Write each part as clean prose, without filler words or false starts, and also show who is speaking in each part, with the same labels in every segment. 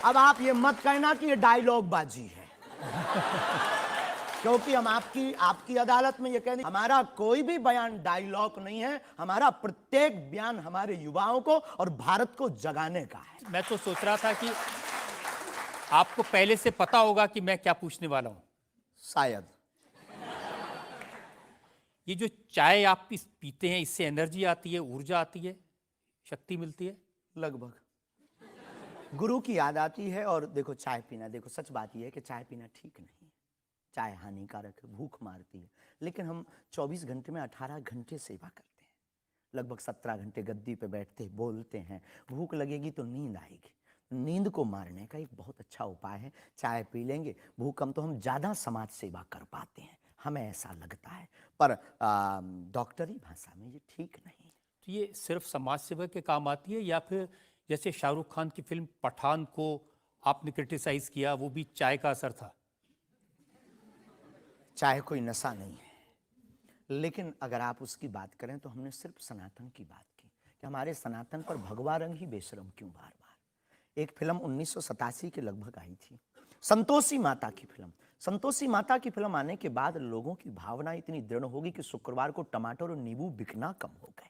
Speaker 1: अब आप ये मत कहना कि ये डायलॉग बाजी है क्योंकि हम आपकी अदालत में ये कह दें, हमारा कोई भी बयान डायलॉग नहीं है, हमारा प्रत्येक बयान हमारे युवाओं को और भारत को जगाने का है।
Speaker 2: मैं तो सोच रहा था कि आपको पहले से पता होगा कि मैं क्या पूछने वाला हूं।
Speaker 1: शायद
Speaker 2: ये जो चाय आप पीते हैं, इससे एनर्जी आती है, ऊर्जा आती है, शक्ति मिलती है?
Speaker 1: लगभग गुरु की याद आती है। और देखो चाय पीना, देखो सच बात यह है कि चाय पीना ठीक नहीं है, चाय हानिकारक है, भूख मारती है। लेकिन हम 24 घंटे में 18 घंटे सेवा करते हैं, लगभग 17 घंटे गद्दी पे बैठते बोलते हैं। भूख लगेगी तो नींद आएगी, नींद को मारने का एक बहुत अच्छा उपाय है चाय पी लेंगे। भूख कम तो हम ज़्यादा समाज सेवा कर पाते हैं, हमें ऐसा लगता है, पर डॉक्टरी भाषा में ये ठीक नहीं है।
Speaker 2: तो ये सिर्फ समाज सेवा के काम आती है, या फिर जैसे शाहरुख खान की फिल्म पठान को आपने क्रिटिसाइज किया, वो भी चाय का असर था?
Speaker 1: चाय कोई नशा नहीं है, लेकिन अगर आप उसकी बात करें तो हमने सिर्फ सनातन की बात की कि हमारे सनातन पर भगवा रंग ही बेशरम क्यों बार बार। एक फिल्म 1987 के लगभग आई थी, संतोषी माता की फिल्म। संतोषी माता की फिल्म आने के बाद लोगों की भावना इतनी दृढ़ होगी कि शुक्रवार को टमाटर और नींबू बिकना कम हो गए।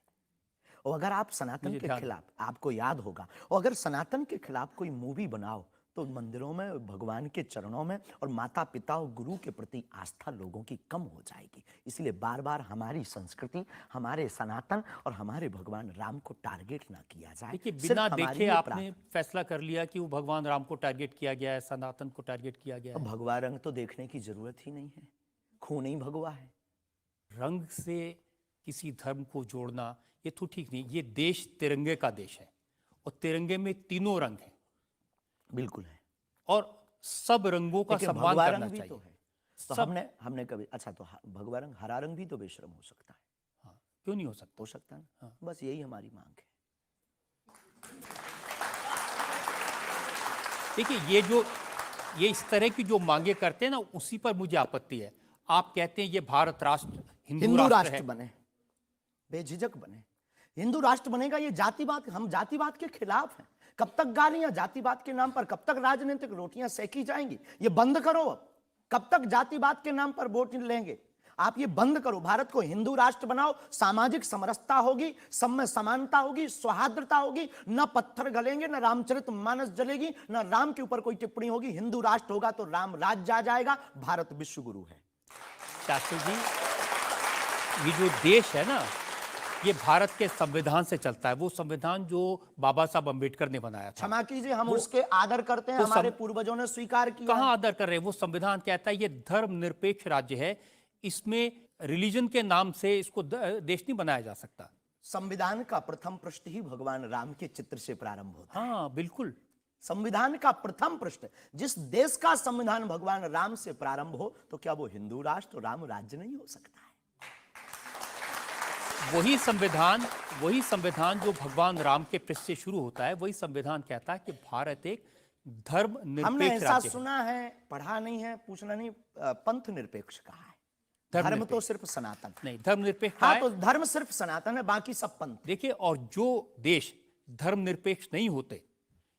Speaker 1: और अगर आप सनातन के खिलाफ, आपको याद होगा, और अगर सनातन के खिलाफ कोई मूवी बनाओ तो मंदिरों में, भगवान के चरणों में और माता पिता और गुरु के प्रति आस्था लोगों की कम हो जाएगी। इसलिए बार बार हमारी संस्कृति, हमारे सनातन और हमारे भगवान राम को टारगेट ना किया जाए।
Speaker 2: देखिए, बिना देखे आपने फैसला कर लिया कि वो भगवान राम को टारगेट किया गया है, सनातन को टारगेट किया गया है।
Speaker 1: भगवा रंग तो देखने की जरूरत ही नहीं है, खून ही भगवा है।
Speaker 2: रंग से किसी धर्म को जोड़ना ये तो ठीक नहीं। ये देश तिरंगे का देश है और तिरंगे में तीनों रंग हैं।
Speaker 1: बिल्कुल है,
Speaker 2: और सब रंगों का सम्मान करना चाहिए।
Speaker 1: तो है। तो हमने कभी, अच्छा तो भगवा रंग, हरा रंग भी तो बेशरम हो सकता है।
Speaker 2: हाँ, क्यों नहीं हो सकता?
Speaker 1: हो सकता है ना। हाँ। बस यही हमारी मांग है।
Speaker 2: देखिए, ये इस तरह की जो मांगे करते हैं ना, उसी पर मुझे आपत्ति है। आप कहते हैं ये भारत राष्ट्र
Speaker 1: हिंदू राष्ट्र बने, बेझिझक बने, हिंदू राष्ट्र बनेगा। ये जातिवाद, हम जातिवाद के खिलाफ हैं। कब तक गालियां जातिवाद के नाम पर, कब तक राजनीतिक रोटियां सेकी जाएंगी? ये बंद करो अब। कब तक जातिवाद के नाम पर वोट लेंगे? आप ये बंद करो, भारत को हिंदू राष्ट्र बनाओ। सामाजिक समरसता होगी, सब में समानता होगी, सौहार्दता होगी, न पत्थर गलेंगे, न रामचरितमानस जलेगी, न राम के ऊपर कोई टिप्पणी होगी। हिंदू राष्ट्र होगा तो राम राज्य आ जाएगा। भारत विश्व गुरु है।
Speaker 2: शास्त्री जी, ये जो देश है ना, ये भारत के संविधान से चलता है। वो संविधान जो बाबा साहब अंबेडकर ने बनाया था।
Speaker 1: क्षमा कीजिए, हम उसके आदर करते हैं, हमारे पूर्वजों ने स्वीकार किया।
Speaker 2: कहां आदर कर रहे हैं? वो संविधान कहता है ये धर्मनिरपेक्ष राज्य है, इसमें रिलीजन के नाम से इसको देश नहीं बनाया जा सकता।
Speaker 1: संविधान का प्रथम पृष्ठ ही भगवान राम के चित्र से प्रारंभ होता है।
Speaker 2: हाँ, बिल्कुल।
Speaker 1: संविधान का प्रथम पृष्ठ, जिस देश का संविधान भगवान राम से प्रारंभ हो, तो क्या वो हिंदू राष्ट्र, राम राज्य नहीं हो सकता है?
Speaker 2: वही संविधान जो भगवान राम के पृष्ठ से शुरू होता है, वही संविधान कहता है कि भारत एक धर्मनिरपेक्ष
Speaker 1: हमने ऐसा
Speaker 2: राज्य
Speaker 1: सुना है, पढ़ा नहीं है, पूछना नहीं। पंथ निरपेक्ष कहा है, धर्म तो सिर्फ सनातन
Speaker 2: नहीं, धर्मनिरपेक्ष।
Speaker 1: हाँ, तो धर्म सिर्फ सनातन है, बाकी सब पंथ।
Speaker 2: देखिए, और जो देश धर्मनिरपेक्ष नहीं होते,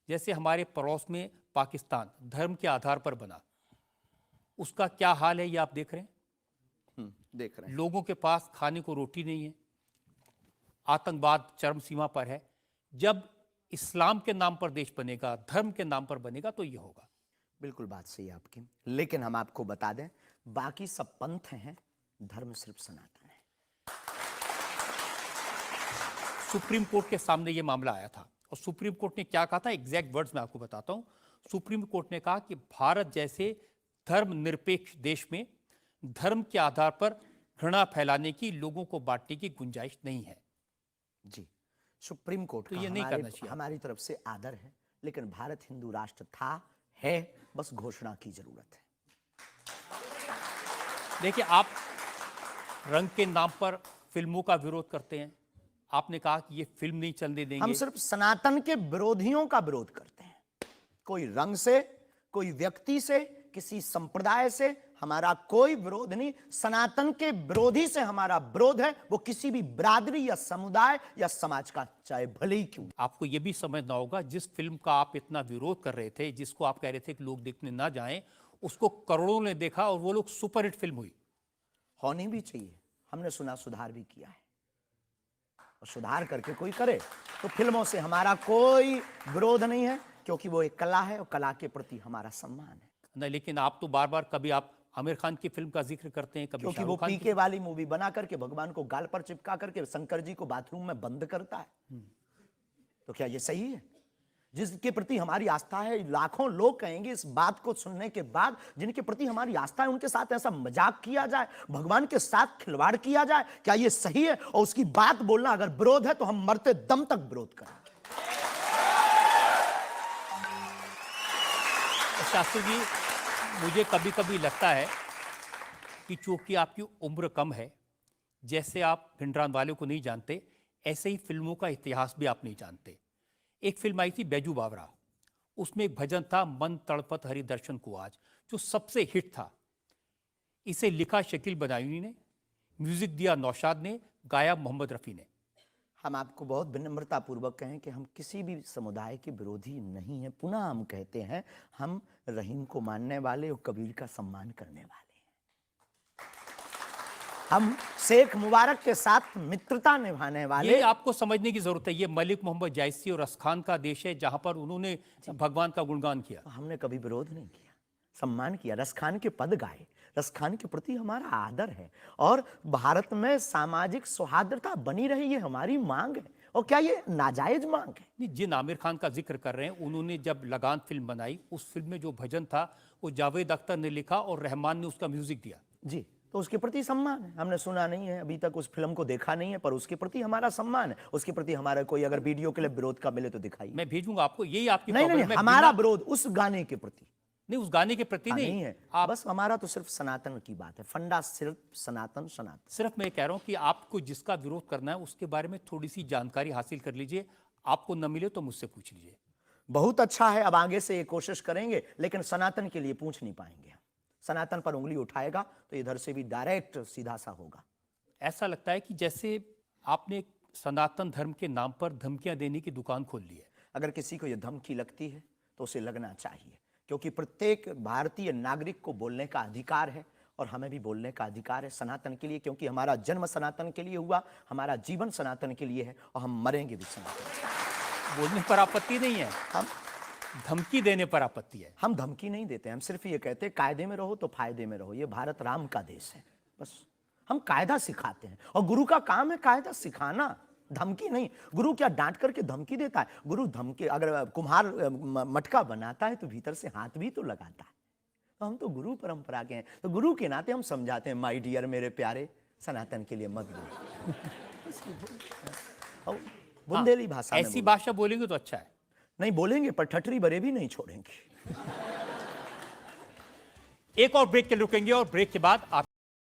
Speaker 2: जैसे हमारे पड़ोस में पाकिस्तान धर्म के आधार पर बना, उसका क्या हाल है ये आप देख रहे हैं।
Speaker 1: देख रहे हैं,
Speaker 2: लोगों के पास खाने को रोटी नहीं है, आतंकवाद चरम सीमा पर है। जब इस्लाम के नाम पर देश बनेगा, धर्म के नाम पर बनेगा, तो ये होगा।
Speaker 1: बिल्कुल बात सही है आपकी, लेकिन हम आपको बता दें, बाकी सब पंथ हैं, धर्म सिर्फ सनातन है।
Speaker 2: सुप्रीम कोर्ट के सामने ये मामला आया था, और सुप्रीम कोर्ट ने क्या कहा था, एग्जैक्ट वर्ड्स मैं आपको बताता हूं। सुप्रीम कोर्ट ने कहा कि भारत जैसे धर्मनिरपेक्ष देश में धर्म के आधार पर घृणा फैलाने की, लोगों को बांटने की गुंजाइश नहीं है।
Speaker 1: जी, सुप्रीम कोर्ट
Speaker 2: तो ये नहीं करना चाहिए।
Speaker 1: हमारी तरफ से आदर है, लेकिन भारत हिंदू राष्ट्र था, है, बस घोषणा की जरूरत है।
Speaker 2: देखिए, आप रंग के नाम पर फिल्मों का विरोध करते हैं। आपने कहा कि ये फिल्म नहीं चलने देंगे।
Speaker 1: हम सिर्फ सनातन के विरोधियों का विरोध करते हैं, कोई रंग से, कोई व्यक्ति से, किसी संप्रदाय से, हमारा कोई विरोध नहीं। सनातन के विरोधी से हमारा विरोध है, वो किसी भी बिरादरी या समुदाय या समाज का, चाहे भले ही क्यों।
Speaker 2: आपको यह भी समझना होगा, जिस फिल्म का आप इतना विरोध कर रहे थे, जिसको आप कह रहे थे कि लोग देखने ना जाएं, उसको करोड़ों ने देखा और वो लोग सुपरहिट फिल्म हुई।
Speaker 1: होनी भी चाहिए। हमने सुना सुधार भी किया है, और सुधार करके कोई करे तो फिल्मों से हमारा कोई विरोध नहीं है, क्योंकि वो एक कला है और कला के प्रति हमारा सम्मान है।
Speaker 2: नहीं, लेकिन आप तो बार बार कभी आप आमिर खान की फिल्म का जिक्र करते हैं, कभी
Speaker 1: क्योंकि वो
Speaker 2: शाहरुख खान की।
Speaker 1: पीके वाली मूवी बना करके भगवान को गाल पर चिपका करके शंकर जी को बाथरूम में बंद करता है, तो क्या ये सही है? जिसके प्रति हमारी आस्था है, लाखों लोग कहेंगे इस बात को सुनने के बाद, जिनके प्रति हमारी आस्था है उनके साथ ऐसा मजाक किया जाए, भगवान के साथ खिलवाड़ किया जाए, क्या ये सही है? और उसकी बात बोलना अगर विरोध है तो हम मरते दम तक विरोध करेंगे।
Speaker 2: शास्त्री जी, मुझे कभी कभी लगता है कि चूंकि आपकी उम्र कम है, जैसे आप भिंडरान वाले को नहीं जानते, ऐसे ही फिल्मों का इतिहास भी आप नहीं जानते। एक फिल्म आई थी बैजू बावरा, उसमें एक भजन था मन तड़पत हरि दर्शन को आज, जो सबसे हिट था। इसे लिखा शकील बदायूनी ने, म्यूजिक दिया नौशाद ने, गाया मोहम्मद रफ़ी ने।
Speaker 1: हम आपको बहुत विनम्रता पूर्वक कहें कि हम किसी भी समुदाय के विरोधी नहीं हैं। पुनः हम कहते हैं, हम रहीम को मानने वाले और कबीर का सम्मान करने वाले हैं। हम शेख मुबारक के साथ मित्रता निभाने वाले।
Speaker 2: ये आपको समझने की जरूरत है, ये मलिक मोहम्मद जायसी और रसखान का देश है, जहां पर उन्होंने भगवान का गुणगान किया।
Speaker 1: हमने कभी विरोध नहीं किया, सम्मान किया, रसखान के पद गाए, रसखान के प्रति हमारा आदर है, और भारत में सामाजिक सौहार्दता बनी रही, ये हमारी मांग है। और क्या ये नाजायज मांग है?
Speaker 2: नहीं, जिन आमिर खान का जिक्र कर रहे हैं, उन्होंने जब लगान फिल्म बनाई, उस फिल्म में जो भजन था वो जावेद अख्तर ने लिखा और रहमान ने उसका म्यूजिक दिया।
Speaker 1: जी, तो उसके प्रति सम्मान है। हमने सुना नहीं है, अभी तक उस फिल्म को देखा नहीं है, पर उसके प्रति हमारा सम्मान है। उसके प्रति हमारा कोई अगर वीडियो के लिए विरोध का मिले तो दिखाइए।
Speaker 2: मैं भेजूंगा आपको, यही आपकी
Speaker 1: नहीं,
Speaker 2: प्रॉब्लम है।
Speaker 1: हमारा विरोध उस गाने के प्रति
Speaker 2: नहीं, उस गाने के प्रति
Speaker 1: नहीं है।
Speaker 2: आप
Speaker 1: बस हमारा तो सिर्फ सनातन की बात है, फंडा सिर्फ सनातन सनातन।
Speaker 2: सिर्फ मैं कह रहा हूं कि आपको जिसका विरोध करना है उसके बारे में थोड़ी सी जानकारी हासिल कर लीजिए। आपको न मिले तो मुझसे पूछ लीजिए।
Speaker 1: बहुत अच्छा है, अब आगे से ये कोशिश करेंगे, लेकिन सनातन के लिए पूछ नहीं पाएंगे। सनातन पर उंगली उठाएगा तो इधर से भी डायरेक्ट सीधा सा होगा।
Speaker 2: ऐसा लगता है कि जैसे आपने सनातन धर्म के नाम पर धमकियां देने की दुकान खोल ली है।
Speaker 1: अगर किसी को यह धमकी लगती है तो उसे लगना चाहिए, क्योंकि प्रत्येक भारतीय नागरिक को बोलने का अधिकार है, और हमें भी बोलने का अधिकार है सनातन के लिए, क्योंकि हमारा जन्म सनातन के लिए हुआ, हमारा जीवन सनातन के लिए है, और हम मरेंगे भी सनातन।
Speaker 2: बोलने पर आपत्ति नहीं है,
Speaker 1: हम
Speaker 2: धमकी देने पर आपत्ति है।
Speaker 1: हम धमकी नहीं देते, हम सिर्फ ये कहते हैं कायदे में रहो तो फायदे में रहो। ये भारत राम का देश है, बस हम कायदा सिखाते हैं, और गुरु का काम है कायदा सिखाना, धमकी नहीं। गुरु क्या डांट करके धमकी देता है? गुरु धमकी, अगर कुम्हार मटका बनाता है तो भीतर से हाथ भी तो लगाता है। तो हम तो गुरु परंपरा के हैं, तो गुरु के नाते हम समझाते हैं, माय डियर, मेरे प्यारे, सनातन के लिए मत बोलो। बुंदेली भाषा में
Speaker 2: ऐसी भाषा बोलेंगे तो अच्छा है।
Speaker 1: नहीं बोलेंगे, पर ठठरी बरे भी नहीं छोड़ेंगे।
Speaker 2: एक और ब्रेक के लिए रुकेंगे, और ब्रेक के बाद आप